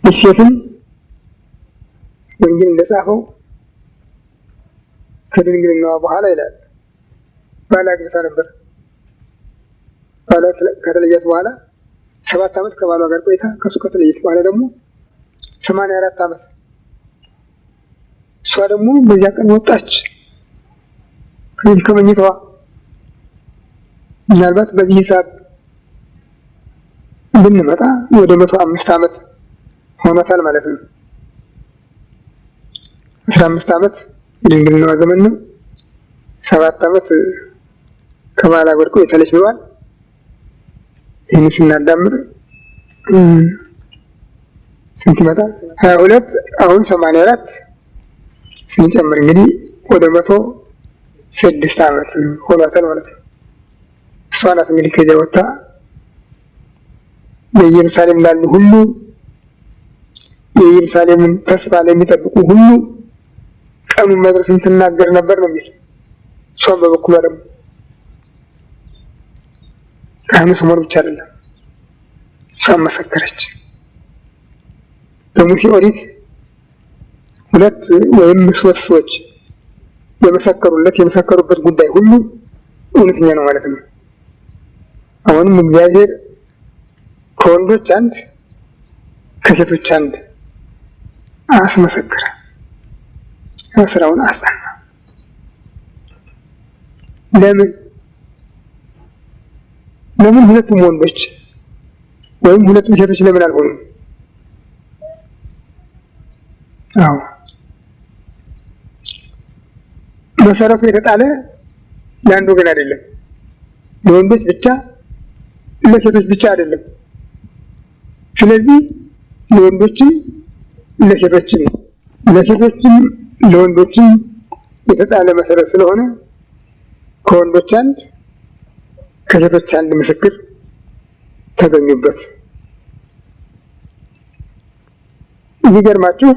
ሴትም ወንጌል እንደጻፈው ከድንግልናዋ በኋላ ይላል ባል አግብታ ነበር። ባሏ ከተለያት በኋላ 7 ዓመት ከባሏ ጋር ቆይታ ከሱ ከተለየች በኋላ ደግሞ 84 ዓመት እሷ ደግሞ በዚያ ቀን ወጣች ከመኝታዋ። ምናልባት በዚህ ሂሳብ ብንመጣ ወደ 105 ዓመት ሆኗታል ማለት ነው። 15 ዓመት የድንግልናዋ ዘመን ነው። 7 ዓመት ከባሏ ጋር ቆይታለች ብሏል። ይህን ስናዳምር ስንት ይመጣል? 22 አሁን 84 ስንጨምር እንግዲህ ወደ 106 ዓመት ሆኗታል ማለት ነው። እሷ ናት እንግዲህ ከዚያ ወጥታ በኢየሩሳሌም ላሉ ሁሉ የኢየሩሳሌምን ተስፋ ለሚጠብቁ ሁሉ ቀኑን መድረስን ትናገር ነበር ነው የሚል። እሷም በበኩሏ ደግሞ ካህኑ ስምዖን ብቻ አይደለም እሷም መሰከረች። በሙሴ ኦሪት 2 ወይም 3 ሰዎች የመሰከሩበት ጉዳይ ሁሉ እውነተኛ ነው ማለት ነው። አሁንም እግዚአብሔር ከወንዶች አንድ ከሴቶች አንድ አስመሰከረ፣ ስራውን አጸና። ለምን ሁለቱም ወንዶች ወይም ሁለቱም ሴቶች ለምን አልሆኑም? አዎ መሰረቱ የተጣለ ለአንድ ወገን አይደለም፣ ለወንዶች ብቻ ለሴቶች ብቻ አይደለም። ስለዚህ ለወንዶችም ለሴቶችም ለወንዶችም የተጣለ መሰረት ስለሆነ ከወንዶች አንድ ከሴቶች አንድ ምስክር ተገኙበት። የሚገርማችሁ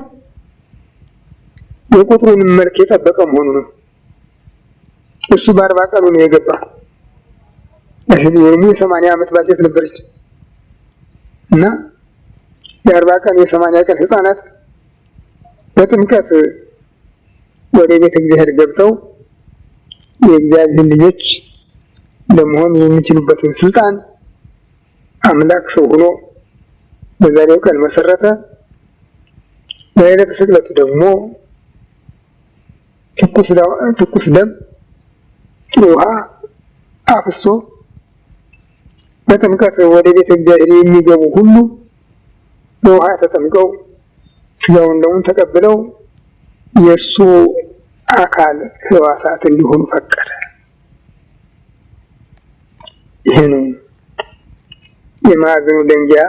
የቁጥሩን መልክ የጠበቀ መሆኑ ነው። እሱ በ40 ቀኑ ነው የገባ። ለዚህ ወይም የ80 ዓመት ባልቴት ነበረች እና የ40 ቀን የ80 ቀን ህፃናት በጥምቀት ወደ ቤተ እግዚአብሔር ገብተው የእግዚአብሔር ልጆች ለመሆን የሚችሉበትን ስልጣን አምላክ ሰው ሆኖ በዛሬው ቀን መሰረተ። በዕለተ ስቅለቱ ደግሞ ትኩስ ደም ጥሩ ውሃ አፍሶ በጥምቀት ወደ ቤተ እግዚአብሔር የሚገቡ ሁሉ በውሃ ተጠምቀው ስጋውን ደሙን ተቀብለው የእሱ አካል ህዋሳት እንዲሆኑ ፈቀደ። ይህ ነው የማዕዘኑ ደንጊያ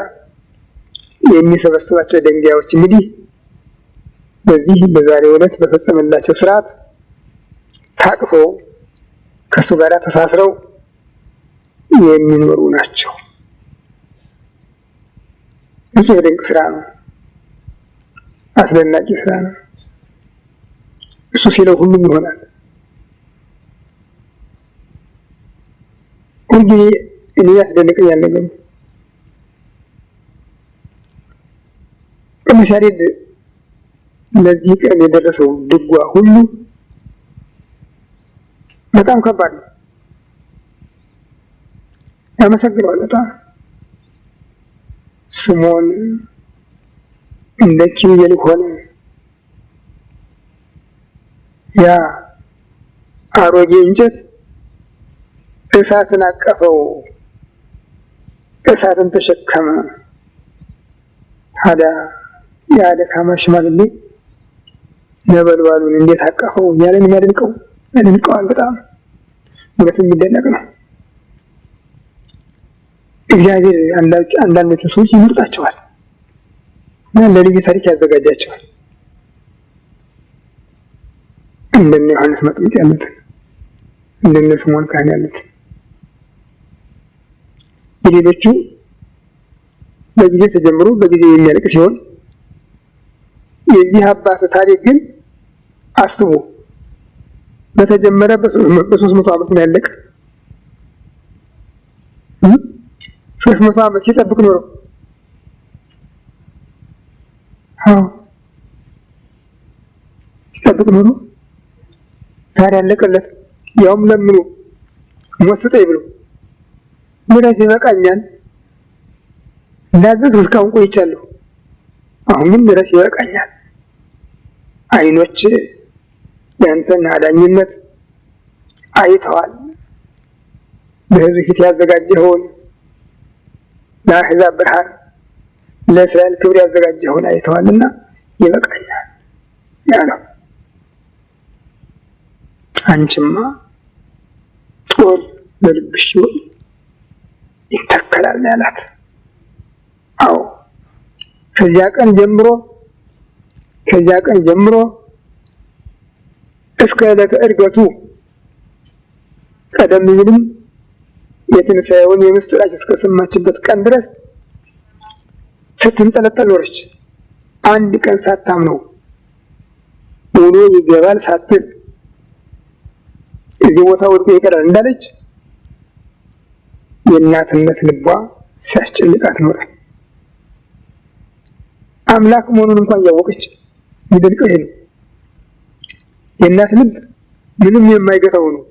የሚሰበስባቸው ደንጊያዎች እንግዲህ በዚህ በዛሬው ዕለት በፈጸመላቸው ስርዓት ታቅፈው ከሱ ጋር ተሳስረው የሚኖሩ ናቸው። እዚህ ድንቅ ስራ ነው፣ አስደናቂ ስራ ነው። እሱ ሲለው ሁሉም ይሆናል። ሁልጊዜ እኔ ያስደንቀኛል ነገሩ። ቅዱስ ያሬድ ለዚህ ቀን የደረሰው ድጓ ሁሉ በጣም ከባድ ነው። ያመሰግነዋል በጣም ስምዖን እንደ ኪሩቤል ሆነ፣ ያ አሮጌ እንጨት እሳትን አቀፈው፣ እሳትን ተሸከመ። ታዲያ ያ ደካማ ሽማግሌ ነበልባሉን እንዴት አቀፈው እያለን ያደንቀዋል። በጣም እውነትም የሚደነቅ ነው። እግዚአብሔር አንዳንዶቹ ሰዎች ይመርጣቸዋል እና ለልዩ ታሪክ ያዘጋጃቸዋል። እንደነ ዮሐንስ መጥምቅ ያሉትን እንደነ ስምዖን ካህን ያሉትን። የሌሎቹ በጊዜ ተጀምሮ በጊዜ የሚያልቅ ሲሆን የዚህ አባት ታሪክ ግን አስቡ በተጀመረ በ300 ዓመት ነው ያለቀ። 300 ዓመት ሲጠብቅ ኖሮ ሲጠብቅ ኖሮ ዛሬ አለቀለት። ያውም ለምኑ ሞት ስጠኝ ብሎ ምሕረት ይበቃኛል እንዳዘዝ እስካሁን ቆይቻለሁ። አሁን ግን ምሕረት ይበቃኛል። ዓይኖች ያንተን አዳኝነት አይተዋል። በሕዝብ ፊት ያዘጋጀኸውን ለአሕዛብ ብርሃን ለእስራኤል ክብር ያዘጋጀኸውን አይተዋልና ይበቃኛል ያለው። አንቺማ ጦር በልብሽ ይተከላል ያላት። አዎ ከዚያ ቀን ጀምሮ እስከ ዕለተ ዕርገቱ ቀደም ብሎም የትንሣኤውን የምስራች እስከሰማችበት ቀን ድረስ ስትንጠለጠል ኖረች። አንድ ቀን ሳታምነው ውሎ ይገባል ሳትል እዚህ ቦታ ወድቆ ይቀራል እንዳለች የእናትነት ልቧ ሲያስጨንቃት ኖረ። አምላክ መሆኑን እንኳን እያወቀች የሚደንቀው ይሄ ነው። የእናት ልብ ምንም የማይገታው ነው፣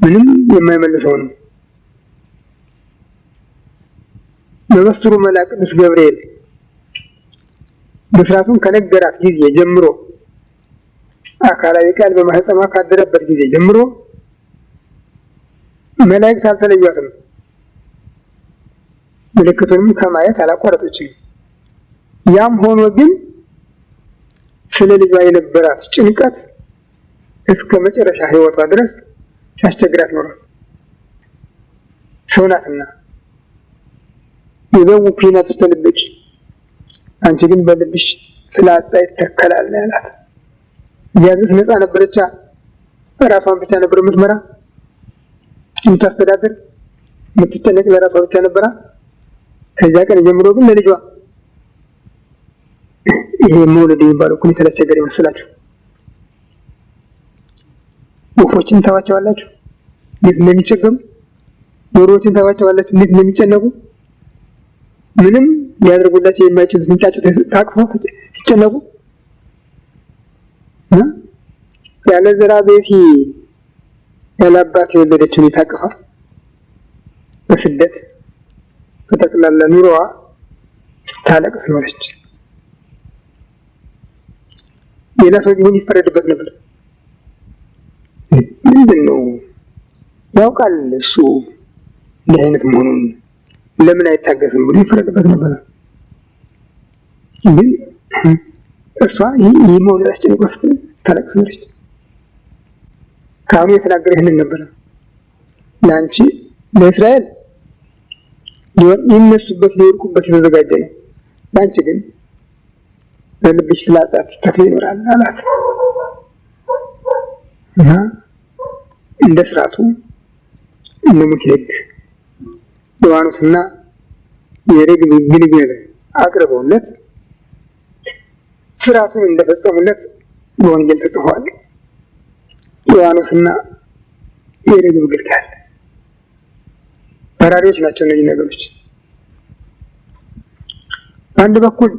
ምንም የማይመልሰው ነው። በመስሩ መልአክ ቅዱስ ገብርኤል ብስራቱን ከነገራት ጊዜ ጀምሮ አካላዊ ቃል በማህፀኗ ካደረበት ጊዜ ጀምሮ መላእክት አልተለዩአትም። ምልክቱንም ከማየት አላቋረጠችም። ያም ሆኖ ግን ስለ ልጇ የነበራት ጭንቀት እስከ መጨረሻ ሕይወቷ ድረስ ሲያስቸግራት ኖሯል። ሰው ናትና ይበው ፊናት ውስጥ ልብሽ አንቺ ግን በልብሽ ፍላጻ ይተከላል ያላት። እዚያ ድረስ ነፃ ነበረቻ። ራሷን ብቻ ነበር የምትመራ የምታስተዳድር የምትጨነቅ ለራሷ ብቻ ነበራ። ከዚያ ቀን ጀምሮ ግን ለልጇ ይሄ መውለድ የሚባለው እኮ የተለቸገረ ይመስላችሁ? ወፎችን ታዋቸዋላችሁ እንዴት እንደሚቸገሩ፣ ዶሮዎችን ታዋቸዋላችሁ እንዴት እንደሚጨነቁ፣ ምንም ሊያደርጉላቸው የማይችሉት እንጫጩት ታቅፈው ሲጨነቁ ያለ ዘራ ቤቲ ያለ አባት የወለደችውን ታቅፋ በስደት በጠቅላላ ኑሮዋ ስታለቅስ ኖረች። ሌላ ሰው ቢሆን ይፈረድበት ነበር። ምንድን ነው ያውቃል እሱ እንዲህ አይነት መሆኑን ለምን አይታገስም ብሎ ይፈረድበት ነበር። ግን እሷ ይህ መውለድ አስጨንቆ ስታለቅስ ኖረች። ካህኑ የተናገረ ይህንን ነበር። ለአንቺ ለእስራኤል ሊነሱበት ሊወድቁበት የተዘጋጀ ነው፣ ለአንቺ ግን በልብሽ ፍላጻ ተተክሎ ይኖራል አላት። እና እንደ ስርዓቱ እንደ ሙሴ ሕግ ዮሐንስና የርግብ ግልገል አቅርበውለት ስርዓቱን እንደፈጸሙለት በወንጌል ተጽፏል። ዮሐንስና የርግብ ግልገል በራሪዎች ናቸው እነዚህ ነገሮች። በአንድ በኩል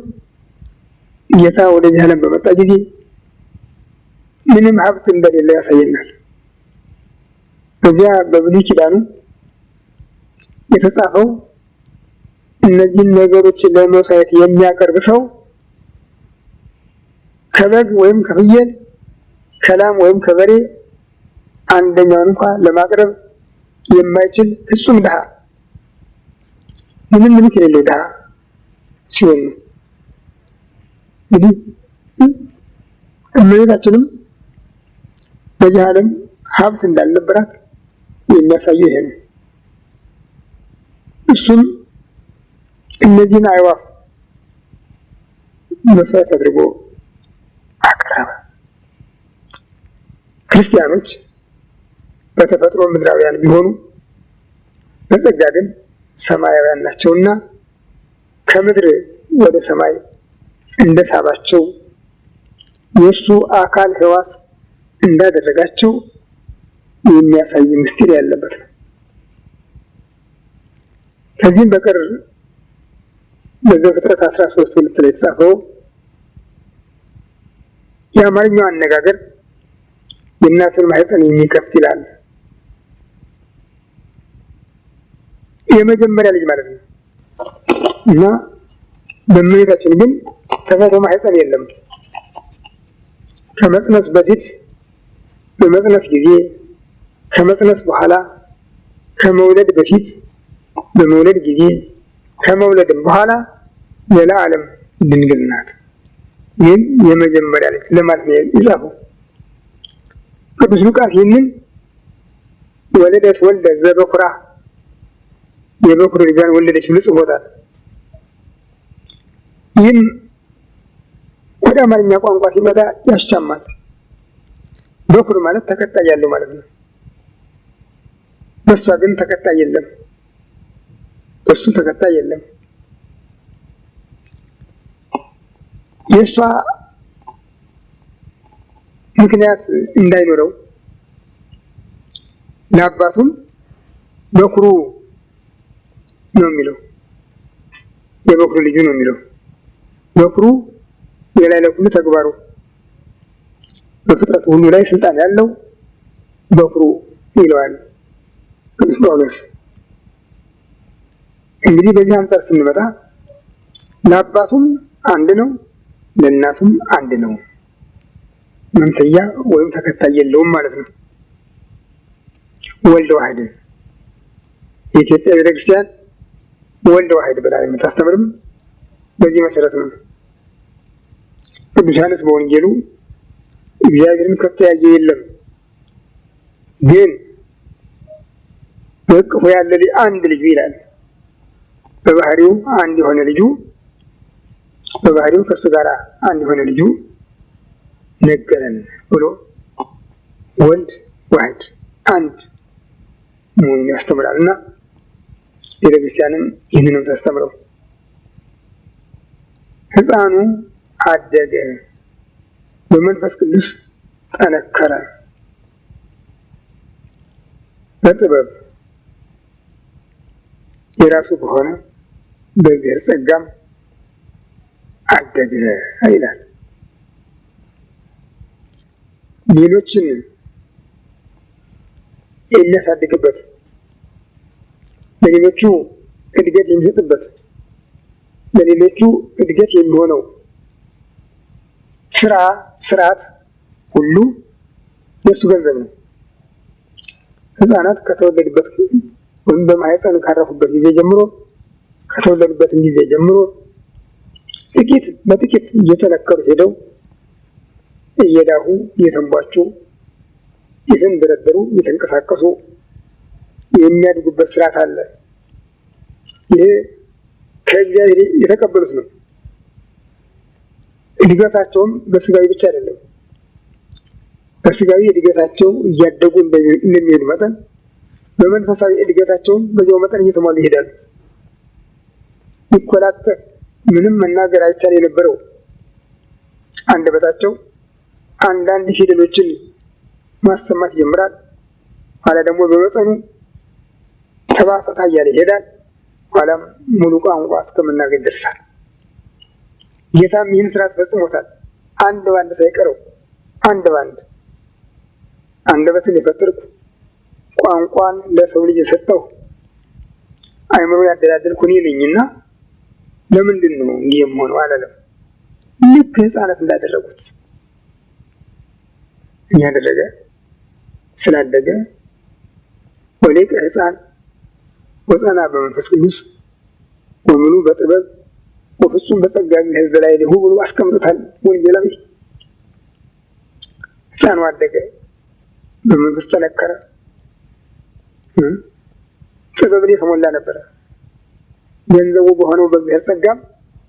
ጌታ ወደዚህ ዓለም በመጣ ጊዜ ምንም ሀብት እንደሌለ ያሳየናል። በዚያ በብሉይ ኪዳኑ የተጻፈው እነዚህን ነገሮች ለመስዋዕት የሚያቀርብ ሰው ከበግ ወይም ከፍየል ከላም ወይም ከበሬ አንደኛውን እንኳን ለማቅረብ የማይችል ፍጹም ድሃ ምንም ምንም የሌለው ድሃ ሲሆን ነው። እንግዲህ እመቤታችንም በዚህ ዓለም ሀብት እንዳልነበራት የሚያሳየው ይሄ ነው። እሱም እነዚህን አዕዋፍ መስዋዕት አድርጎ አቀረበ። ክርስቲያኖች በተፈጥሮ ምድራውያን ቢሆኑ በጸጋ ግን ሰማያውያን ናቸውና ከምድር ወደ ሰማይ እንደሳባቸው የእሱ አካል ሕዋስ እንዳደረጋቸው የሚያሳይ ምስጢር ያለበት ነው። ከዚህም በቀር በዘፍጥረት 13:2 ላይ የተጻፈው የአማርኛው አነጋገር የእናቱን ማህፀን የሚከፍት ይላል። የመጀመሪያ ልጅ ማለት ነው እና በእመቤታችን ግን ተፈጥሮ ማህፀን የለም። ከመጽነስ በፊት፣ በመጽነስ ጊዜ፣ ከመጽነስ በኋላ፣ ከመውለድ በፊት፣ በመውለድ ጊዜ፣ ከመውለድም በኋላ ለዓለም ድንግል ናት። ግን የመጀመሪያ ልጅ ለማለት ነው የጻፈው ቅዱስ ሉቃስ። ይህንን ወለደት ወልደ ዘበኩራ የበኩር ልጇን ወለደች ብሎ ጽፎታል። ይህም ወደ አማርኛ ቋንቋ ሲመጣ ያስቻማል። በኩር ማለት ተከታይ ያለው ማለት ነው። በሷ ግን ተከታይ የለም፣ በሱ ተከታይ የለም። የሷ ምክንያት እንዳይኖረው ለአባቱም በኩሩ ነው የሚለው፣ የበኩሩ ልጁ ነው የሚለው። በኩሩ የላይ ለኩሉ ተግባሩ በፍጥረት ሁሉ ላይ ስልጣን ያለው በኩሩ ይለዋል ቅዱስ ጳውሎስ። እንግዲህ በዚህ አንጻር ስንመጣ ለአባቱም አንድ ነው፣ ለእናቱም አንድ ነው። መንተያ ወይም ተከታይ የለውም ማለት ነው። ወልደ ዋህድ የኢትዮጵያ ቤተክርስቲያን ወልደ ዋህድ ብላ የምታስተምርም በዚህ መሰረት ነው። ቅዱስ ዮሐንስ በወንጌሉ እግዚአብሔርን ከቶ ያየው የለም፣ ግን በእቅፉ ያለ አንድ ልጁ ይላል። በባህሪው አንድ የሆነ ልጁ፣ በባህሪው ከሱ ጋር አንድ የሆነ ልጁ ነገረን ብሎ ወልድ ዋህድ አንድ መሆኑን ያስተምራል እና ቤተክርስቲያንም ይህንንም ታስተምረው። ሕፃኑ አደገ፣ በመንፈስ ቅዱስ ጠነከረ፣ በጥበብ የራሱ በሆነ በእግዚአብሔር ጸጋም አደገ ይላል። ሌሎችን የሚያሳድግበት፣ ለሌሎቹ እድገት የሚሰጥበት፣ ለሌሎቹ እድገት የሚሆነው ስርዓት ሁሉ የእሱ ገንዘብ ነው። ሕፃናት ከተወለዱበት ወይም በማህፀን ካረፉበት ጊዜ ጀምሮ፣ ከተወለዱበትም ጊዜ ጀምሮ ጥቂት በጥቂት እየተነከሩ ሄደው እየዳሁ እየተንቧጩ እየተንደረደሩ እየተንቀሳቀሱ የሚያድጉበት ስርዓት አለ። ይሄ ከእግዚአብሔር የተቀበሉት ነው። እድገታቸውም በስጋዊ ብቻ አይደለም። በስጋዊ እድገታቸው እያደጉ እንደሚሄዱ መጠን በመንፈሳዊ እድገታቸውም በዚያው መጠን እየተሟሉ ይሄዳሉ። ይኮላተፍ ምንም መናገር አይቻል የነበረው አንደበታቸው አንዳንድ ፊደሎችን ማሰማት ይጀምራል። ኋላ ደግሞ በመጠኑ ተባፈታ እያለ ይሄዳል። ኋላም ሙሉ ቋንቋ እስከመናገር ይደርሳል። ጌታም ይህን ስርዓት ፈጽሞታል። አንድ ባንድ ሳይቀረው አንድ ባንድ አንደበትን የፈጠርኩ፣ ቋንቋን ለሰው ልጅ የሰጠው፣ አእምሮ ያደላደልኩ እኔ ነኝና ለምንድን ነው እንዲህ የምሆነው አላለም። ልክ ሕፃናት እንዳደረጉት እያደረገ ስላደገ ወሊቀ ሕፃን ወጸና በመንፈስ ቅዱስ ወሙሉ በጥበብ ወፍጹም በጸጋ እግዚአብሔር በላዕሌሁ ብሎ አስቀምጦታል ወንጌላዊ። ሕፃኑ አደገ፣ በመንፈስ ጠነከረ፣ ጥበብን የተሞላ ነበረ፣ ገንዘቡ በሆነው በእግዚአብሔር ጸጋም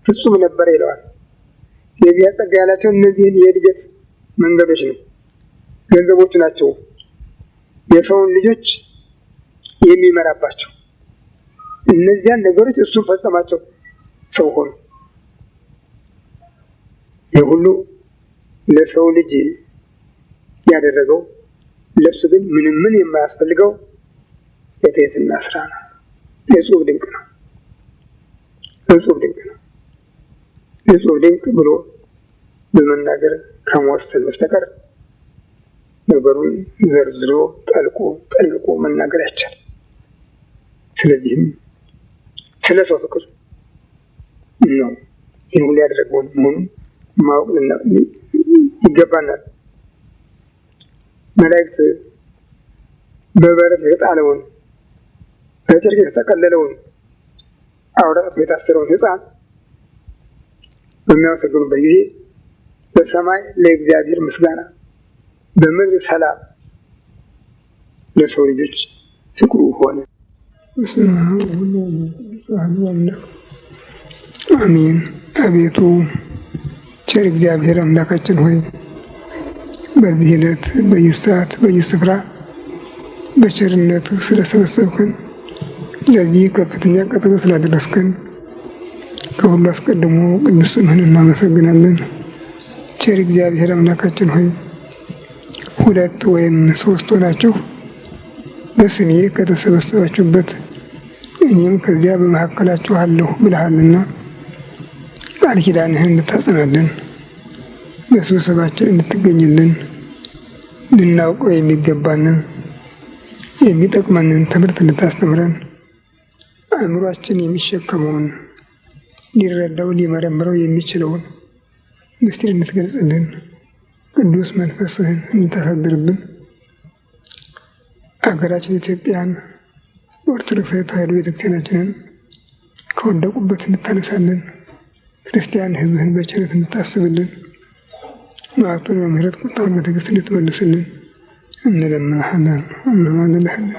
ፍጹም ነበረ ይለዋል። የእግዚአብሔር ጸጋ ያላቸው እነዚህን የእድገት መንገዶች ነው፣ ገንዘቦቹ ናቸው የሰውን ልጆች የሚመራባቸው። እነዚያን ነገሮች እሱን ፈጸማቸው፣ ሰው ሆኖ። የሁሉ ለሰው ልጅ ያደረገው ለሱ ግን ምን የማያስፈልገው የትህትና ስራ ነው። እጹብ ድንቅ ነው፣ እጹብ ድንቅ ነው። እጹብ ድንቅ ብሎ በመናገር ከመወሰን በስተቀር ነገሩን ዘርዝሮ ጠልቆ መናገር አይቻልም። ስለዚህም ስለ ሰው ፍቅር ነው ይህን ሁሉ ያደረገውን መሆኑን ማወቅ ይገባናል። መላእክት በበረት የተጣለውን በጨርቅ የተጠቀለለውን አውራጣት የታሰረውን ሕፃን በሚያመሰግኑበት ጊዜ በሰማይ ለእግዚአብሔር ምስጋና፣ በምድር ሰላም፣ ለሰው ልጆች ፍቅሩ ሆነ። አሜን። አቤቱ ቸር እግዚአብሔር አምላካችን ሆይ በዚህ ዕለት በዚህ ሰዓት በዚህ ስፍራ በቸርነትህ ስለሰበሰብከን ለዚህ ከፍተኛ ቀጠሮ ስላደረስከን ከሁሉ አስቀድሞ ቅዱስ ስምህን እናመሰግናለን። ቸር እግዚአብሔር አምላካችን ሆይ 2 ወይም 3 ሆናችሁ በስሜ ከተሰበሰባችሁበት እኔም ከዚያ በመካከላችሁ አለሁ ብለሃልና ቃል ኪዳንህን እንድታጸናልን በስብሰባችን እንድትገኝልን ልናውቀው የሚገባንን የሚጠቅመንን ትምህርት እንድታስተምረን አእምሯችን የሚሸከመውን ሊረዳው ሊመረምረው የሚችለውን ምስጢር እንድትገልጽልን ቅዱስ መንፈስህን እንድታሳድርብን አገራችን ኢትዮጵያን ኦርቶዶክሳዊ ተዋሕዶ ቤተክርስቲያናችንን ከወደቁበት እንድታነሳልን ክርስቲያን ሕዝብህን በቸርነት እንድታስብልን መዓቱን በምሕረት ቁጣውን በትዕግስት እንድትመልስልን እንለምንሃለን እንማልድሃለን።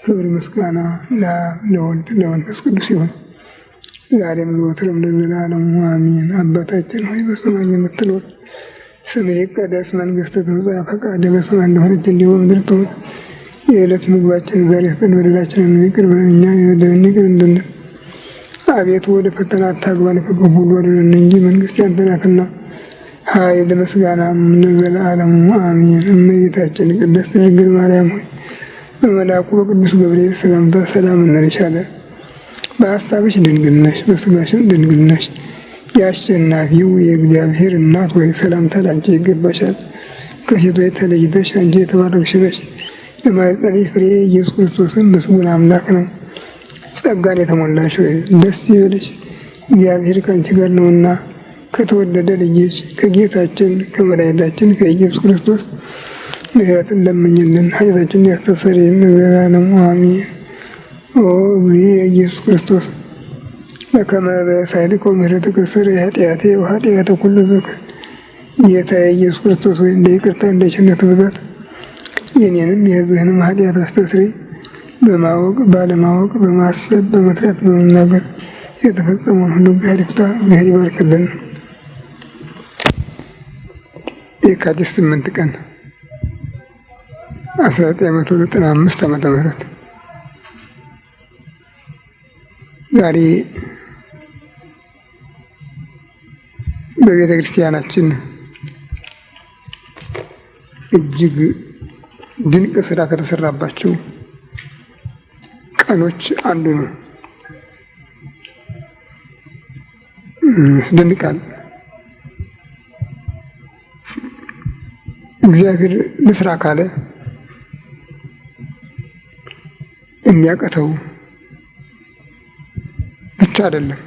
ክብር ምስጋና ለአብ ለወልድ ለመንፈስ ቅዱስ ይሁን ዛሬም ዘወትርም ለዘላለሙ አሜን። አባታችን ሆይ በሰማይ የምትኖር ስምህ ይቀደስ፣ መንግሥትህ ትምጣ፣ ፈቃድህ በሰማይ እንደሆነች እንዲሁ በምድር ትሁን። የዕለት ምግባችንን ዛሬ ስጠን፣ በደላችንን ይቅር በለን እኛም የበደሉንን ይቅር እንደምንል። አቤቱ ወደ ፈተና አታግባን ከክፉ ሁሉ አድነን እንጂ መንግሥት ያንተ ናትና ኃይል ምስጋናም ለዘላለሙ አሜን። እመቤታችን ቅድስት ድንግል ማርያም ሆይ በመልአኩ በቅዱስ ገብርኤል ሰላምታ ሰላም እንልሻለን። በሐሳብሽ ድንግል ነሽ፣ በሥጋሽም ድንግል ነሽ። የአሸናፊው የእግዚአብሔር እናት ሆይ ሰላምታ ላንቺ ይገባሻል። ከሴቶች ተለይተሽ አንቺ የተባረክሽ ነሽ። የማኅፀንሽ ፍሬ ኢየሱስ ክርስቶስን ምስጉን አምላክ ነው። ጸጋን የተሞላሽ ሆይ ደስ ይበልሽ፣ እግዚአብሔር ከአንቺ ጋር ነውና ከተወደደ ልጅሽ ከጌታችን ከመድኃኒታችን ከኢየሱስ ክርስቶስ ምሕረትን ለምኝልን ኃጢአታችንን ያስተሰርይልን ለዘላለሙ አሜን። ኦ እግዚእ ኢየሱስ ክርስቶስ በከመ በሳይልከ ምሕረትከ ስረይ ኃጢአቴ ወኃጢአተ ኩሉ ሕዝብ። ጌታዬ ኢየሱስ ክርስቶስ ሆይ እንደ ይቅርታ እንደ ቸርነትህ ብዛት የኔንም የሕዝብህንም ኃጢአት አስተስርይ። በማወቅ ባለማወቅ በማሰብ በመትራት በመናገር የተፈጸመውን ሁሉ እግዚአብሔር ይፍታ፣ እግዚአብሔር ይባርክልን። የካቲት 8 ቀን 1995 ዓመተ ምህረት ዛሬ በቤተ ክርስቲያናችን እጅግ ድንቅ ስራ ከተሰራባቸው ቀኖች አንዱ ነው። ያስደንቃል። እግዚአብሔር ልስራ ካለ የሚያቀተው ብቻ አይደለም፣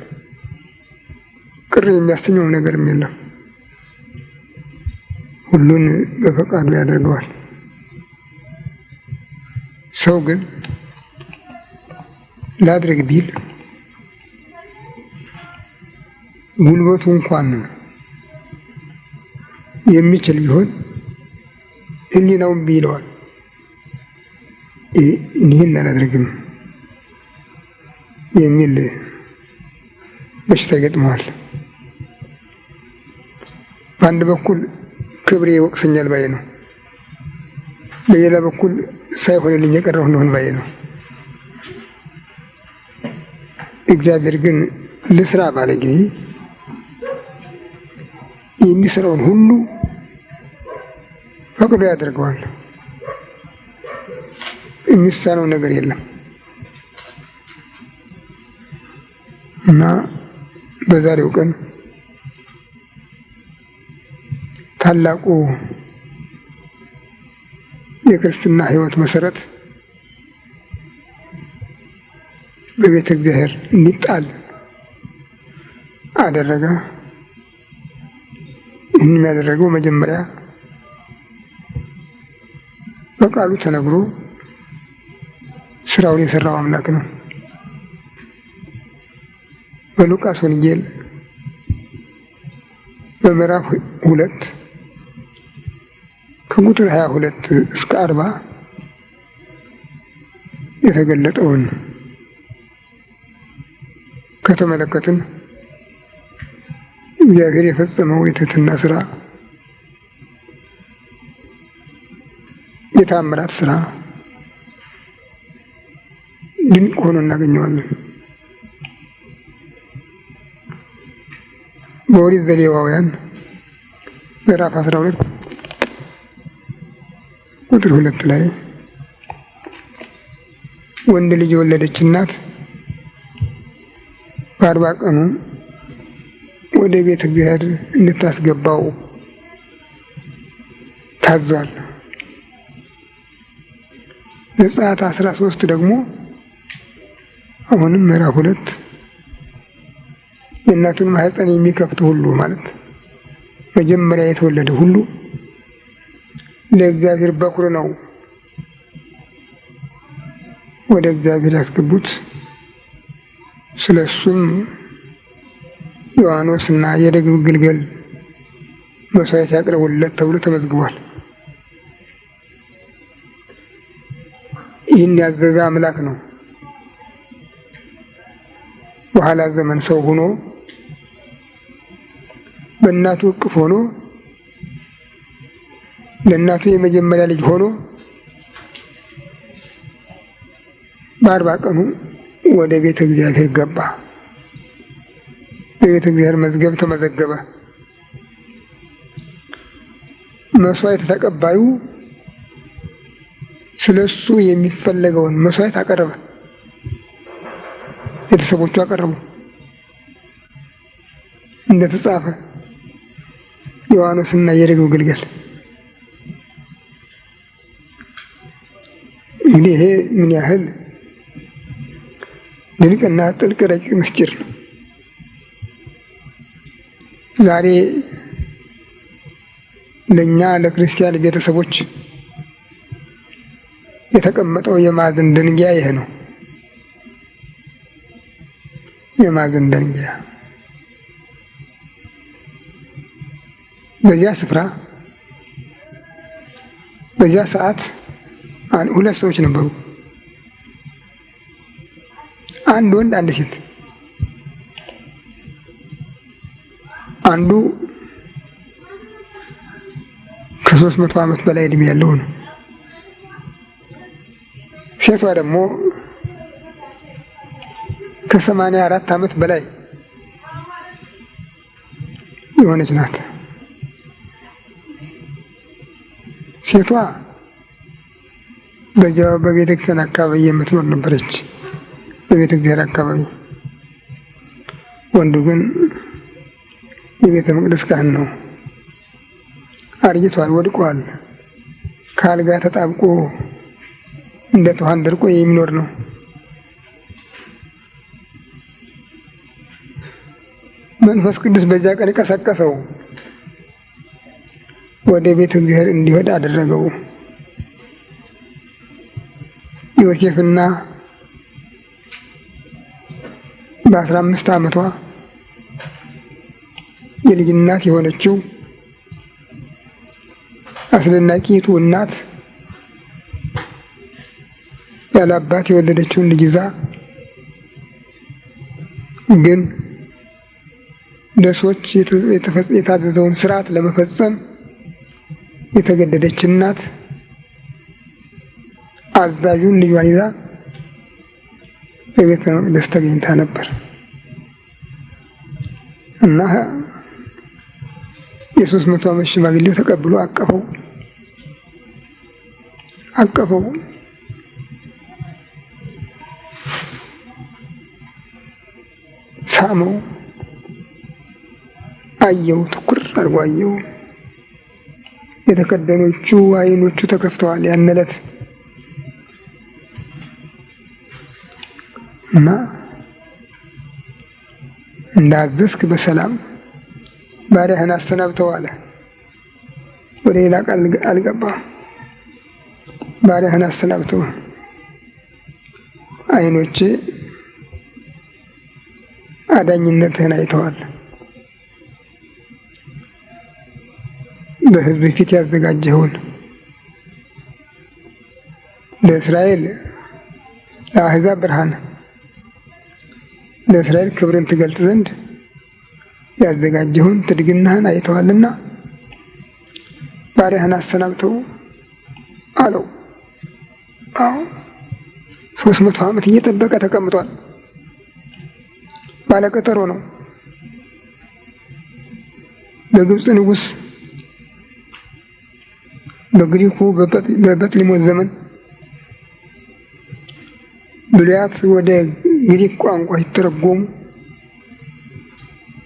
ቅር የሚያሰኘው ነገርም የለም። ሁሉን በፈቃዱ ያደርገዋል። ሰው ግን ላድርግ ቢል ጉልበቱ እንኳን የሚችል ቢሆን ሕሊናውን ቢለዋል ይህን አላደርግም የሚል በሽታ ይገጥመዋል። በአንድ በኩል ክብሬ ይወቅሰኛል ባይ ነው፣ በሌላ በኩል ሳይሆንልኝ የቀረሁ እንደሆነ ባይ ነው። እግዚአብሔር ግን ልስራ ባለ ጊዜ የሚሰራውን ሁሉ ፈቅዶ ያደርገዋል። የሚሳነው ነገር የለም እና በዛሬው ቀን ታላቁ የክርስትና ሕይወት መሰረት በቤተ እግዚአብሔር እንዲጣል አደረገ። ይህን ያደረገው መጀመሪያ በቃሉ ተነግሮ ስራውን የሰራው አምላክ ነው። በሉቃስ ወንጌል በምዕራፍ 2 ከቁጥር 22 እስከ 40 የተገለጠውን ከተመለከትን እግዚአብሔር የፈጸመው የትህትና ስራ፣ የታምራት ስራ ድንቅ ሆኖ እናገኘዋለን። በኦሪት ዘሌዋውያን ምዕራፍ 12 ቁጥር 2 ላይ ወንድ ልጅ የወለደች እናት በ40 ቀኑ ወደ ቤተ እግዚአብሔር እንድታስገባው ታዟል። ዘጸአት 13 ደግሞ አሁንም ምዕራፍ 2 የእናቱን ማህፀን የሚከፍት ሁሉ ማለት መጀመሪያ የተወለደ ሁሉ ለእግዚአብሔር በኩር ነው፣ ወደ እግዚአብሔር ያስገቡት። ስለሱም ዮሐንስና የርግብ ግልገል መስዋዕት ያቅርቡለት ተብሎ ተመዝግቧል። ይህን ያዘዘ አምላክ ነው። በኋላ ዘመን ሰው ሆኖ በእናቱ እቅፍ ሆኖ ለእናቱ የመጀመሪያ ልጅ ሆኖ በ40 ቀኑ ወደ ቤተ እግዚአብሔር ገባ። በቤተ እግዚአብሔር መዝገብ ተመዘገበ። መስዋዕት ተቀባዩ ስለሱ የሚፈለገውን መስዋዕት አቀረበ። ቤተሰቦቹ አቀረቡ። እንደተጻፈ ዮሐንስና የርግብ ግልገል። እንግዲህ ይሄ ምን ያህል ድንቅና ጥልቅ ረቂቅ ምስጢር ነው። ዛሬ ለእኛ ለክርስቲያን ቤተሰቦች የተቀመጠው የማዕዘን ድንጋይ ይሄ ነው። የማዕዘን ድንጋይ በዚያ ስፍራ በዚያ ሰዓት 2 ሰዎች ነበሩ። አንድ ወንድ፣ አንድ ሴት። አንዱ ከ300 ዓመት በላይ እድሜ ያለው ነው። ሴቷ ደግሞ ከ84 ዓመት በላይ የሆነች ናት። ሴቷ በዚያው በቤተ ክርስቲያን አካባቢ የምትኖር ነበረች፣ በቤተ እግዚአብሔር አካባቢ። ወንዱ ግን የቤተ መቅደስ ካህን ነው። አርጅቷል፣ ወድቋል። ከአልጋ ተጣብቆ እንደ ትኋን ደርቆ የሚኖር ነው። መንፈስ ቅዱስ በዚያ ቀን ቀሰቀሰው፣ ወደ ቤተ እግዚአብሔር እንዲሄድ አደረገው። ዮሴፍና በ15 ዓመቷ የልጅ እናት የሆነችው አስደናቂቱ እናት ያለ አባት የወለደችውን ልጅ ይዛ ግን ለሰዎች የታዘዘውን ስርዓት ለመፈጸም የተገደደች እናት አዛዡን ልጇን ይዛ በቤተ መቅደስ ተገኝታ ነበር እና የ300 ዓመት ሽማግሌው ተቀብሎ አቀፈው። ሳመው፣ አየው፣ ትኩር አድርጎ አየው። የተከደኖቹ አይኖቹ ተከፍተዋል ያን ዕለት እና እንዳዘዝክ በሰላም ባሪያህን አሰናብተው አለ። ወደ ሌላ ቃል አልገባም። ባሪያህን አሰናብተው አይኖቼ አዳኝነትህን አይተዋል። በሕዝብ ፊት ያዘጋጀኸውን ለእስራኤል ለአሕዛብ ብርሃን ለእስራኤል ክብርን ትገልጥ ዘንድ ያዘጋጀኸውን ትድግናህን አይተዋልና ባሪያህን አሰናብተው አለው። አዎ 300 ዓመት እየጠበቀ ተቀምጧል። ባለቀጠሮ ነው። በግብፅ ንጉሥ በግሪኩ በበጥሊሞስ ዘመን ብሉያት ወደ ግሪክ ቋንቋ ሲተረጎሙ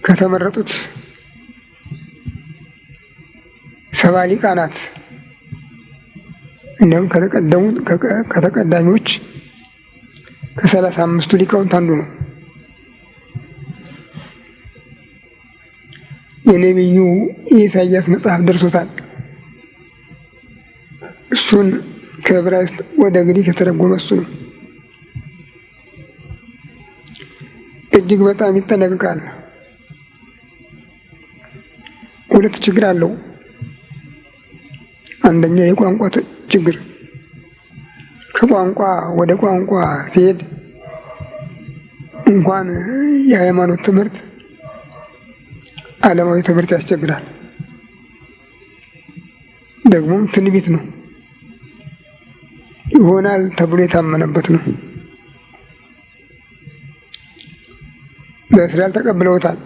ከተመረጡት 70 ሊቃናት እንደውም ከተቀዳሚዎች ከ35ቱ ሊቃውንት አንዱ ነው። የነቢዩ ኢሳይያስ መጽሐፍ ደርሶታል። እሱን ከዕብራይስጥ ወደ ግሪክ የተረጎመ እሱ ነው። እጅግ በጣም ይጠነቀቃል። ሁለት ችግር አለው። አንደኛ የቋንቋ ችግር። ከቋንቋ ወደ ቋንቋ ሲሄድ እንኳን የሃይማኖት ትምህርት ዓለማዊ ትምህርት ያስቸግራል። ደግሞም ትንቢት ነው፣ ይሆናል ተብሎ የታመነበት ነው። በእስራኤል ተቀብለውታል።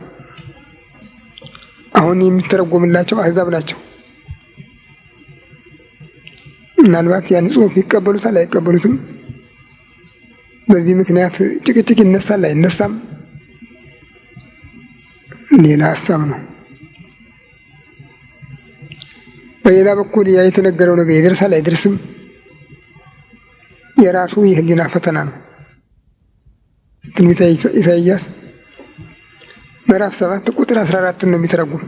አሁን የሚተረጎምላቸው አሕዛብ ናቸው። ምናልባት ያን ጽሑፍ ይቀበሉታል አይቀበሉትም። በዚህ ምክንያት ጭቅጭቅ ይነሳል አይነሳም፣ ሌላ ሀሳብ ነው። በሌላ በኩል ያ የተነገረው ነገር ይደርሳል አይደርስም፣ የራሱ የህሊና ፈተና ነው። ትንቢተ ኢሳይያስ ምዕራፍ 7 ቁጥር 14 ነው የሚተረጉም።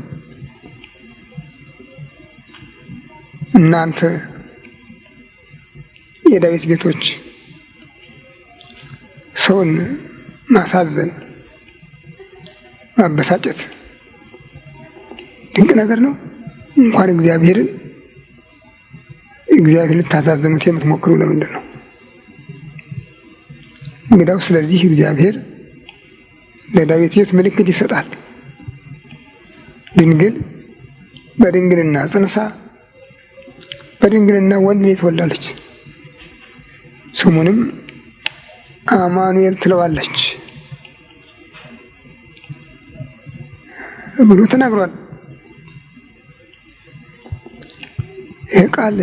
እናንተ የዳዊት ቤቶች ሰውን ማሳዘን ማበሳጨት ድንቅ ነገር ነው። እንኳን እግዚአብሔርን ልታሳዝኑት የምትሞክሩ ለምንድን ነው? እንግዲያው ስለዚህ እግዚአብሔር ለዳዊት ቤት ምልክት ይሰጣል። ድንግል በድንግልና ጽንሳ በድንግልና ወንድ ትወልዳለች፣ ስሙንም አማኑኤል ትለዋለች ብሎ ተናግሯል። ይህ ቃል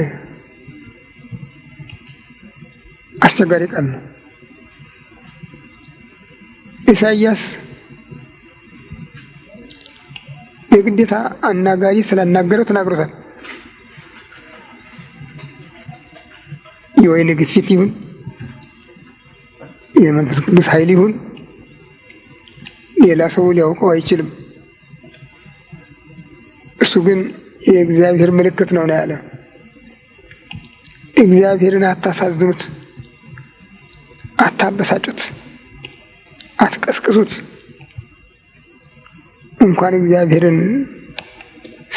አስቸጋሪ ቃል ነው። ኢሳይያስ የግዴታ አናጋሪ ስላናገረው ተናግሮታል። የወይን ግፊት ይሁን የመንፈስ ቅዱስ ኃይል ይሁን ሌላ ሰው ሊያውቀው አይችልም። እሱ ግን የእግዚአብሔር ምልክት ነው ያለ። እግዚአብሔርን አታሳዝኑት፣ አታበሳጩት፣ አትቀስቅሱት። እንኳን እግዚአብሔርን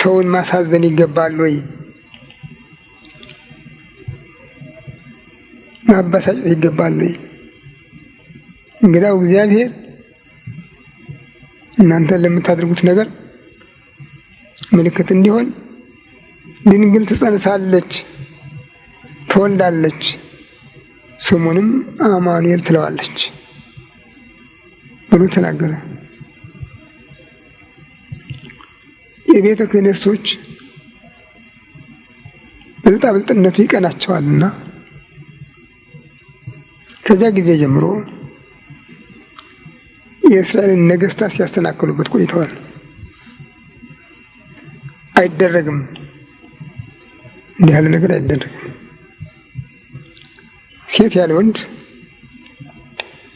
ሰውን ማሳዘን ይገባል ወይ? ማበሳጨት ይገባል ወይ? እንግዲያው እግዚአብሔር እናንተ ለምታደርጉት ነገር ምልክት እንዲሆን ድንግል ትጸንሳለች፣ ትወልዳለች፣ ስሙንም አማኑኤል ትለዋለች ብሎ ተናገረ። የቤተ ክህነት ሰዎች ብልጣብልጥነቱ ይቀናቸዋልና ከዚያ ጊዜ ጀምሮ የእስራኤልን ነገስታት ሲያስተናክሉበት ቆይተዋል። አይደረግም እንዲህ ያለ ነገር አይደረግም። ሴት ያለ ወንድ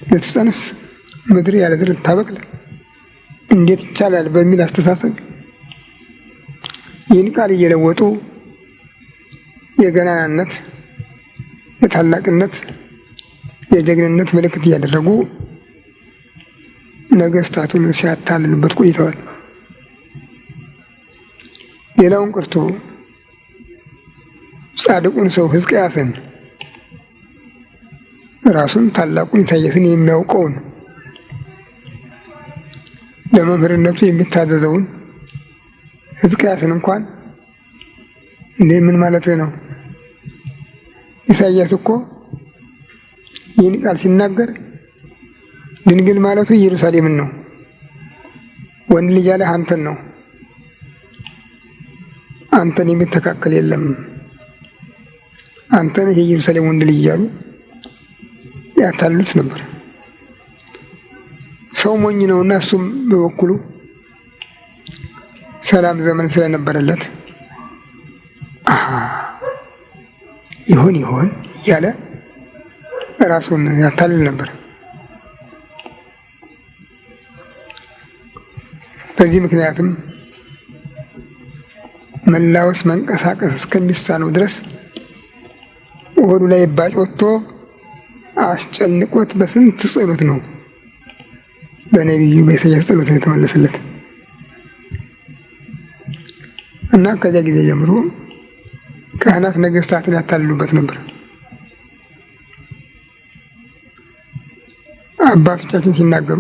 ልትጸንስ ምድር ያለ ዘር ልታበቅል እንዴት ይቻላል በሚል አስተሳሰብ ይህን ቃል እየለወጡ የገናናነት፣ የታላቅነት፣ የጀግንነት ምልክት እያደረጉ ነገስታቱን ሲያታልሉበት ቆይተዋል። ሌላውን ቀርቶ ጻድቁን ሰው ሕዝቅያስን ራሱን ታላቁን ኢሳይያስን የሚያውቀውን ለመምህርነቱ የሚታዘዘውን ሕዝቅያስን እንኳን እንዴ ምን ማለት ነው? ኢሳይያስ እኮ ይህን ቃል ሲናገር ድንግል ማለቱ ኢየሩሳሌምን ነው። ወንድ ልጅ ያለ አንተን ነው። አንተን የሚተካከል የለም። አንተን የኢየሩሳሌም ወንድ ልጅ እያሉ ያታሉት ነበር። ሰው ሞኝ ነውና እሱም በበኩሉ ሰላም ዘመን ስለነበረለት ይሆን እያለ ራሱን ያታልል ነበር። በዚህ ምክንያትም መላወስ መንቀሳቀስ እስከሚሳነው ድረስ ሆዱ ላይ ባጭ ወጥቶ አስጨንቆት በስንት ጸሎት ነው በነቢዩ በኢሳይያስ ጸሎት ነው የተመለሰለት እና ከዚያ ጊዜ ጀምሮ ካህናት ነገስታትን ያታልሉበት ነበር። አባቶቻችን ሲናገሩ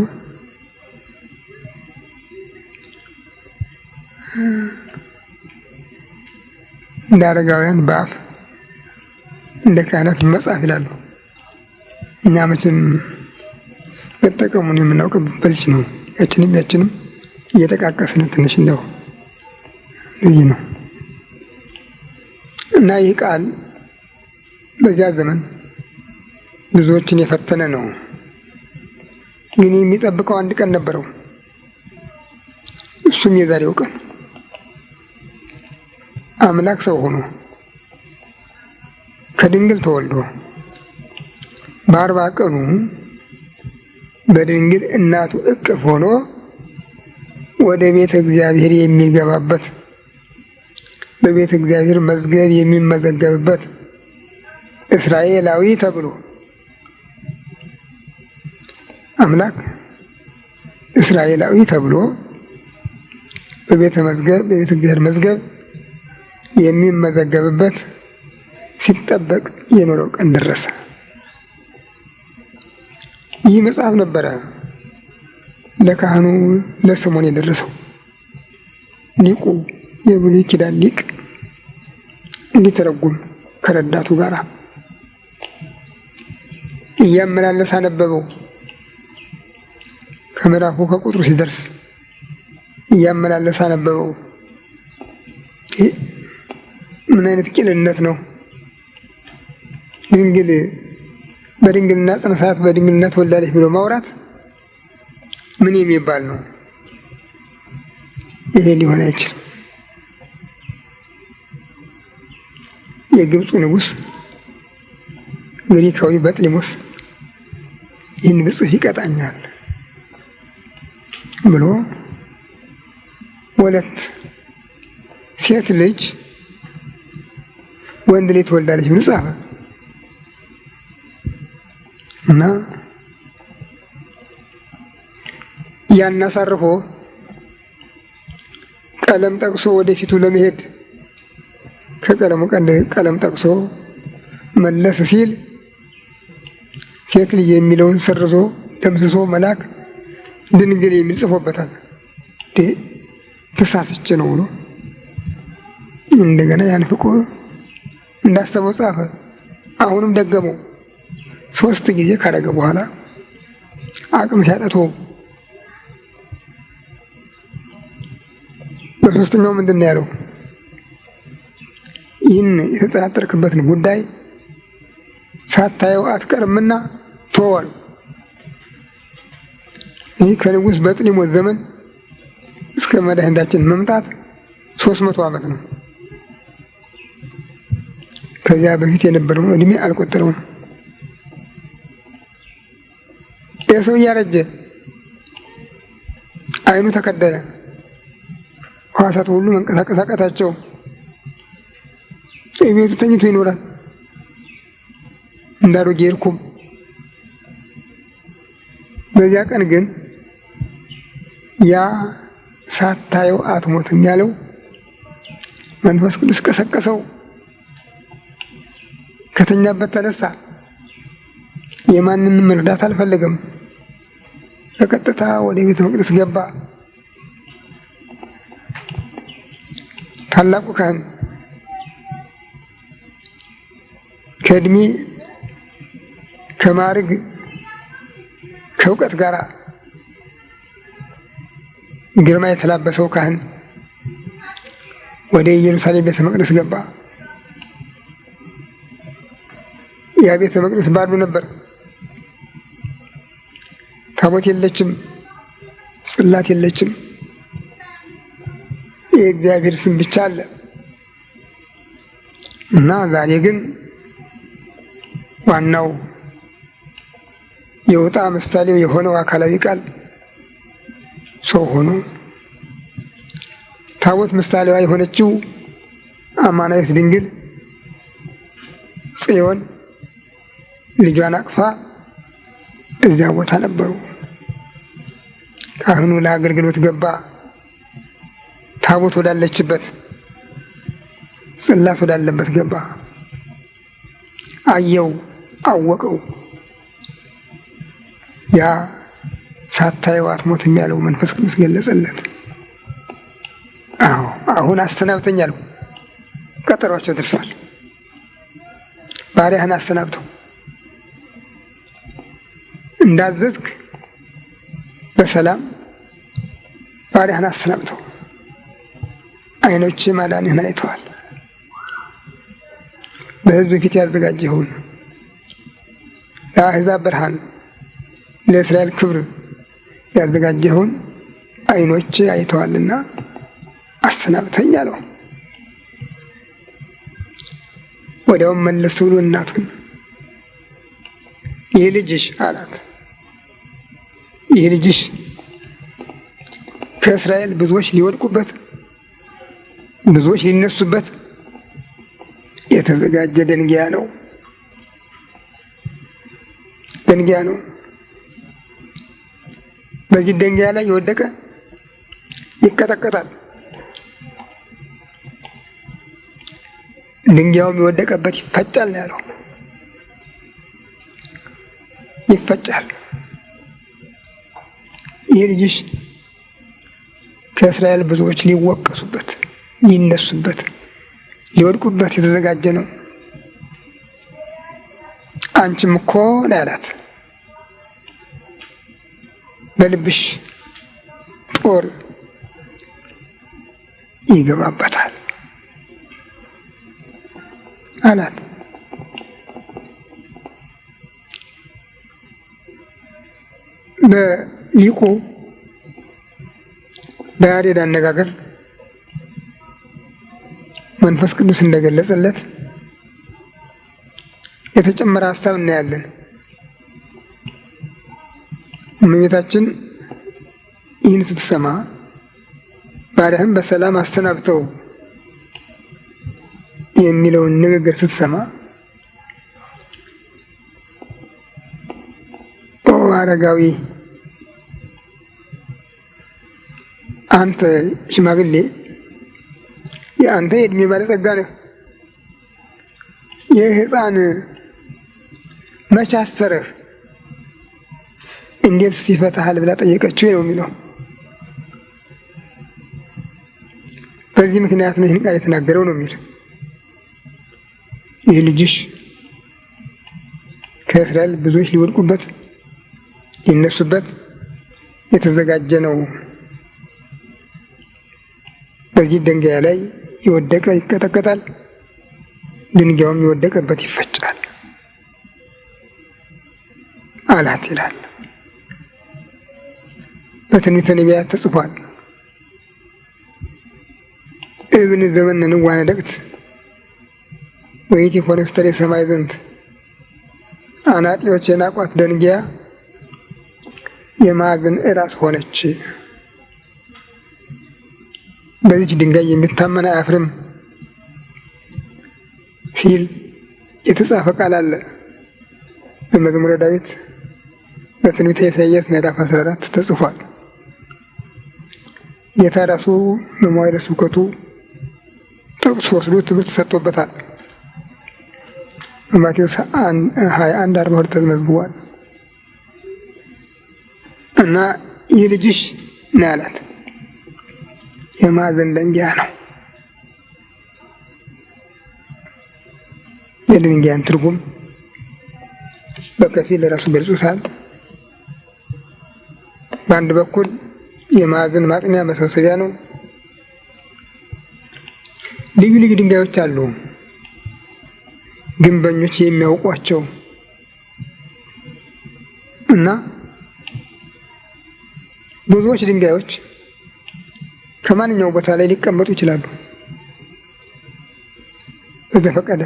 እንደ አረጋውያን በአፍ እንደ ካህናት መጻፍ ይላሉ። እኛ መቼም መጠቀሙን የምናውቀው በዚህ ነው። ያችንም እየተቃቀስን ትንሽ እንደው እዚህ ነው እና ይህ ቃል በዚያ ዘመን ብዙዎችን የፈተነ ነው። ግን የሚጠብቀው አንድ ቀን ነበረው። እሱም የዛሬው ቀን አምላክ ሰው ሆኖ ከድንግል ተወልዶ በ40 ቀኑ በድንግል እናቱ እቅፍ ሆኖ ወደ ቤተ እግዚአብሔር የሚገባበት በቤተ እግዚአብሔር መዝገብ የሚመዘገብበት እስራኤላዊ ተብሎ አምላክ እስራኤላዊ ተብሎ በቤተ እግዚአብሔር መዝገብ የሚመዘገብበት ሲጠበቅ የኖረው ቀን ደረሰ። ይህ መጽሐፍ ነበረ ለካህኑ ለስምዖን የደረሰው። ሊቁ የብሉይ ኪዳን ሊቅ እንዲተረጉም ከረዳቱ ጋር እያመላለሰ አነበበው። ከምዕራፉ ከቁጥሩ ሲደርስ እያመላለሰ አነበበው። ምን አይነት ቂልነት ነው! ድንግል በድንግልና ጸንሳት በድንግልና ትወልዳለች ብሎ ማውራት ምን የሚባል ነው? ይሄ ሊሆን አይችልም። የግብፁ ንጉሥ ግሪካዊ በጥሊሞስ ይህን ብጽፍ ይቀጣኛል ብሎ ወለት ሴት ልጅ ወንድ ልጅ ትወልዳለች ብሎ ጻፈ እና ያን አሳርፎ ቀለም ጠቅሶ ወደፊቱ ለመሄድ ከቀለሙ ቀለም ጠቅሶ መለስ ሲል ሴት ልጅ የሚለውን ሰርዞ ደምስሶ መላክ ድንግል የሚል ጽፎበታል። ተሳስቼ ነው ብሎ እንደገና ያን ፍቆ እንዳሰበው ጻፈ። አሁንም ደገመው 3 ጊዜ ካደረገ በኋላ አቅም ሲያጠቶ በሶስተኛው ምንድን ነው ያለው? ይህን የተጠራጠርክበትን ጉዳይ ሳታየው አትቀርምና ተወው። ይህ ከንጉሥ በጥሊሞስ ዘመን እስከ መድኃኒታችን መምጣት 300 ዓመት ነው። ከዚያ በፊት የነበረውን እድሜ አልቆጠረውም። የሰው እያረጀ አይኑ ተከደለ፣ ሕዋሳቱ ሁሉ መንቀሳቀስ አቃታቸው። ቤቱ ተኝቶ ይኖራል እንዳሮጌ እርኩም። በዚያ ቀን ግን ያ ሳታየው አትሞትም ያለው መንፈስ ቅዱስ ቀሰቀሰው። ከተኛበት ተነሳ። የማንንም እርዳታ አልፈለገም። በቀጥታ ወደ ቤተ መቅደስ ገባ። ታላቁ ካህን ከእድሜ ከማዕረግ ከእውቀት ጋር ግርማ የተላበሰው ካህን ወደ ኢየሩሳሌም ቤተ መቅደስ ገባ። ያ ቤተ መቅደስ ባዶ ነበር። ታቦት የለችም፣ ጽላት የለችም። የእግዚአብሔር ስም ብቻ አለ እና ዛሬ ግን ዋናው የውጣ ምሳሌው የሆነው አካላዊ ቃል ሰው ሆኖ ታቦት ምሳሌዋ የሆነችው አማናዊት ድንግል ጽዮን ልጇን አቅፋ እዚያ ቦታ ነበሩ። ካህኑ ለአገልግሎት ገባ። ታቦት ወዳለችበት ጽላት ወዳለበት ገባ። አየው፣ አወቀው። ያ ሳታየው አትሞትም ያለው መንፈስ ቅዱስ ገለጸለት። አሁን አሰናብተኝ አለው። ቀጠሯቸው ደርሷል። ባሪያህን አሰናብተው እንዳዘዝክ በሰላም ባሪያህን አሰናብተው። ዓይኖች ማዳንህን አይተዋል። በሕዝብ ፊት ያዘጋጀኸውን ለአሕዛብ ብርሃን ለእስራኤል ክብር ያዘጋጀኸውን ዓይኖች አይተዋልና አሰናብተኝ አለው። ወዲያውም መለስ ብሎ እናቱን ይህ ልጅሽ አላት። ይህ ልጅሽ ከእስራኤል ብዙዎች ሊወድቁበት ብዙዎች ሊነሱበት የተዘጋጀ ደንጊያ ነው። ደንጊያ ነው። በዚህ ደንጊያ ላይ የወደቀ ይቀጠቀጣል። ድንጋዩም የወደቀበት ይፈጫል ነው ያለው። ይፈጫል። ይህ ልጅሽ ከእስራኤል ብዙዎች ሊወቀሱበት፣ ሊነሱበት፣ ሊወድቁበት የተዘጋጀ ነው። አንቺም እኮ ነው ያላት፣ በልብሽ ጦር ይገባበታል አላት። በሊቁ በያሬድ አነጋገር መንፈስ ቅዱስ እንደገለጸለት የተጨመረ ሀሳብ እናያለን። እመቤታችን ይህን ስትሰማ ባሪያህን በሰላም አሰናብተው የሚለውን ንግግር ስትሰማ ኦ አረጋዊ፣ አንተ ሽማግሌ፣ የአንተ የእድሜ ባለጸጋ ነህ፣ ይህ ሕፃን መቼ አሰረህ? እንዴት ሲፈታሃል ብላ ጠየቀችው ነው የሚለው። በዚህ ምክንያት ነው ይህን ቃል የተናገረው ነው የሚል። ይህ ልጅሽ ከእስራኤል ብዙዎች ሊወድቁበት ሊነሱበት የተዘጋጀ ነው። በዚህ ድንጋይ ላይ የወደቀ ይቀጠቀጣል፣ ድንጋዩም የወደቀበት ይፈጫል አላት ይላል። በትንቢተ ነቢያት ተጽፏል። እብን ዘመነ ንዋነ ደቅት ወይት የኮነስተር የሰማይ ዘንት አናጢዎች የናቋት ደንጊያ የማዕዘን ራስ ሆነች። በዚች ድንጋይ የሚታመን አያፍርም ሲል የተጻፈ ቃል አለ በመዝሙረ ዳዊት በትንቢተ ኢሳይያስ ምዕራፍ 14 ተጽፏል። ጌታ ራሱ በመዋዕለ ስብከቱ ጥቅስ ወስዶ ትምህርት ሰጥቶበታል። በማቴዎስ 21:42 ተመዝግቧል። እና ይህ ልጅሽ ነው ያላት የማዕዘን ደንጊያ ነው። የድንጋያን ትርጉም በከፊል ራሱ ገልጾታል። በአንድ በኩል የማዕዘን ማቅኛ መሰብሰቢያ ነው። ልዩ ልዩ ድንጋዮች አሉ ግንበኞች የሚያውቋቸው እና ብዙዎች ድንጋዮች ከማንኛውም ቦታ ላይ ሊቀመጡ ይችላሉ በዘፈቀደ።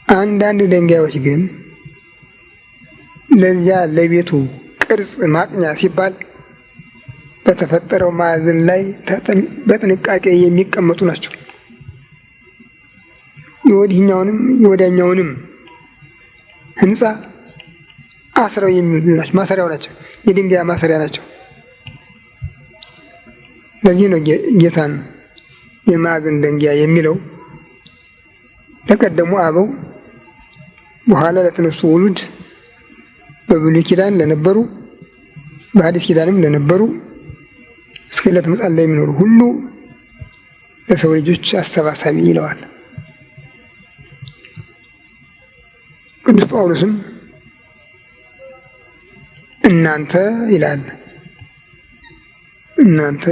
አንዳንድ ድንጋዮች ግን ለዚያ ለቤቱ ቅርጽ ማቅኛ ሲባል በተፈጠረው ማዕዘን ላይ በጥንቃቄ የሚቀመጡ ናቸው። የወዲህኛውንም የወዲያኛውንም ህንፃ አስረው የሚይዙ ናቸው። ማሰሪያው ናቸው። የድንጋይ ማሰሪያ ናቸው። ለዚህ ነው ጌታን የማዕዘን ደንጊያ የሚለው። ለቀደሙ አበው በኋላ ለተነሱ ውሉድ በብሉይ ኪዳን ለነበሩ በሐዲስ ኪዳንም ለነበሩ እስከ ዕለተ ምጽአት ላይ የሚኖሩ ሁሉ ለሰው ልጆች አሰባሳቢ ይለዋል። ቅዱስ ጳውሎስም እናንተ ይላል። እናንተ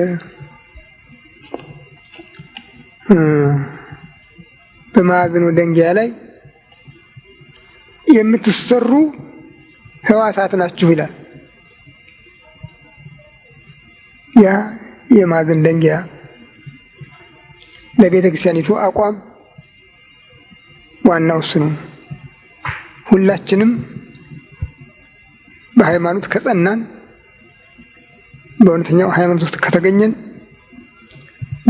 በማዕዘኑ ደንጊያ ላይ የምትሰሩ ሕዋሳት ናችሁ ይላል። ያ የማዕዘን ደንጊያ ለቤተ ክርስቲያኒቱ አቋም ዋናው እሱ ነው። ሁላችንም በሃይማኖት ከጸናን፣ በእውነተኛው ሃይማኖት ውስጥ ከተገኘን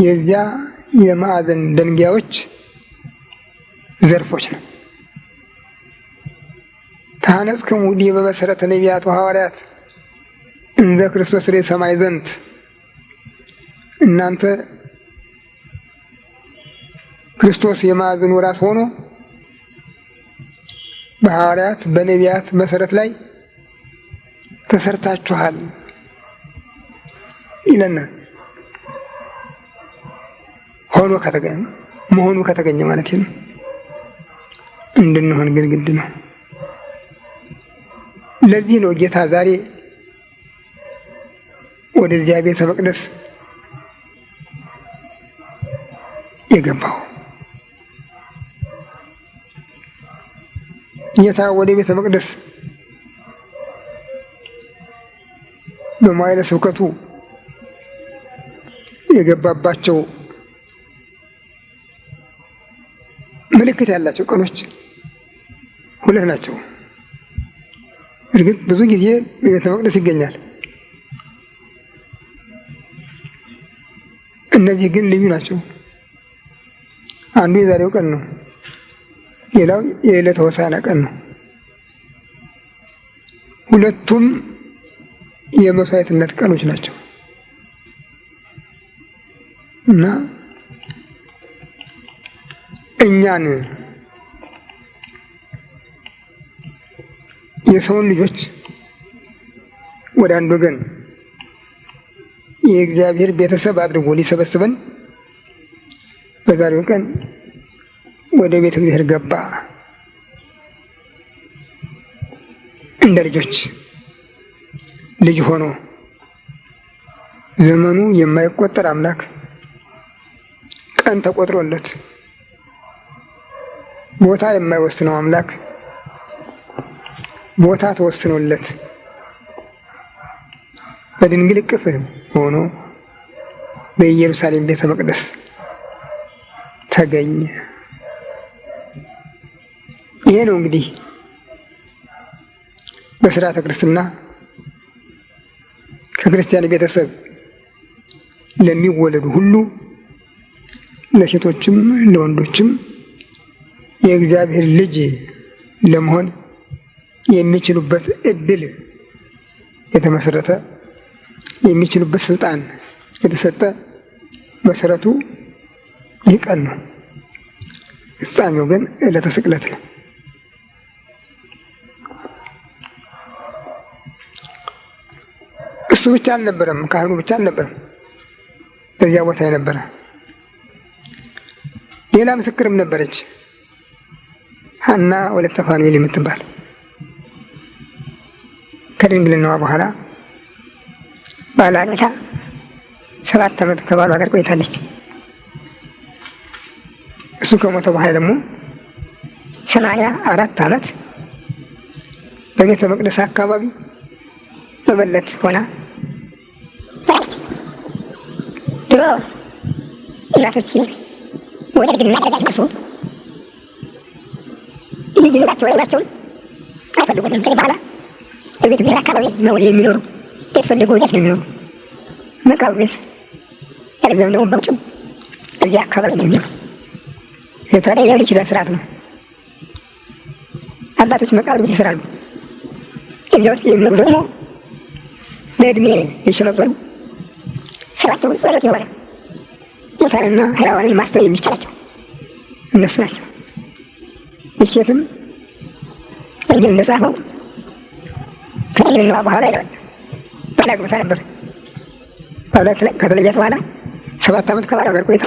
የዚያ የማዕዘን ደንጊያዎች ዘርፎች ነው። ታነጽክሙ ዲበ መሰረተ ነቢያት ወሐዋርያት እንዘ ክርስቶስ ርእሰ ሰማይ ዘንት። እናንተ ክርስቶስ የማዕዘኑ ራስ ሆኖ በሐዋርያት በነቢያት መሰረት ላይ ተሰርታችኋል ይለናል። መሆኑ ከተገኘ ማለት ነው። እንድንሆን ግን ግድ ነው። ለዚህ ነው ጌታ ዛሬ ወደዚያ ቤተ መቅደስ የገባው። ጌታ ወደ ቤተ መቅደስ በመዋዕለ ስብከቱ የገባባቸው ምልክት ያላቸው ቀኖች ሁለት ናቸው። እርግጥ ብዙ ጊዜ በቤተ መቅደስ ይገኛል። እነዚህ ግን ልዩ ናቸው። አንዱ የዛሬው ቀን ነው፣ ሌላው የዕለተ ሆሳዕና ቀን ነው። ሁለቱም የመስዋዕትነት ቀኖች ናቸው እና እኛን የሰውን ልጆች ወደ አንድ ወገን የእግዚአብሔር ቤተሰብ አድርጎ ሊሰበስበን በዛሬው ቀን ወደ ቤተ እግዚአብሔር ገባ። እንደ ልጆች ልጅ ሆኖ ዘመኑ የማይቆጠር አምላክ ቀን ተቆጥሮለት ቦታ የማይወስነው አምላክ ቦታ ተወስኖለት በድንግል እቅፍ ሆኖ በኢየሩሳሌም ቤተ መቅደስ ተገኘ። ይሄ ነው እንግዲህ በስርዓተ ክርስትና ከክርስቲያን ቤተሰብ ለሚወለዱ ሁሉ ለሴቶችም ለወንዶችም የእግዚአብሔር ልጅ ለመሆን የሚችሉበት እድል የተመሰረተ የሚችሉበት ስልጣን የተሰጠ መሰረቱ ይህ ቀን ነው። ፍጻሜው ግን ዕለተ ስቅለት ነው። እሱ ብቻ አልነበረም፣ ካህኑ ብቻ አልነበረም በዚያ ቦታ የነበረ። ሌላ ምስክርም ነበረች፣ ሐና ወለተ ፋኑኤል የምትባል ከድንግልናዋ በኋላ ባል አግብታ 7 ዓመት ከባሏ ጋር ቆይታለች። እሱ ከሞተ በኋላ ደግሞ 84 ዓመት በቤተ መቅደስ አካባቢ መበለት ሆና ድሮ እናቶች ወደ ድንግልና ደረጃ ሲደርሱ ልጅ ወላቸውን አይፈልጉም ነበር። በኋላ በቤት ብሔር አካባቢ ነው የሚኖሩ። ቤት ፈልጎ ወዲያት ነው የሚኖሩ። መቃብር ቤት ያለዚያም ደግሞ በውጭም እዚያ አካባቢ ነው የሚኖሩ። የታዲያ የብሉይ ኪዳን ስርዓት ነው። አባቶች መቃብር ቤት ይሰራሉ። እዚያ ውስጥ የሚኖሩ ደግሞ በእድሜ የሸመገሉ ስራቸውን ጸሎት የሆነ ሙታንና ሕያዋንን ማስተዋል የሚቻላቸው እነሱ ናቸው። ሴትም ወንጌል እንደጻፈው ከድንግልናዋ በኋላ ይላል ባል አግብታ ነበር። ከተለያት በኋላ 7 ዓመት ከባሏ ጋር ቆይታ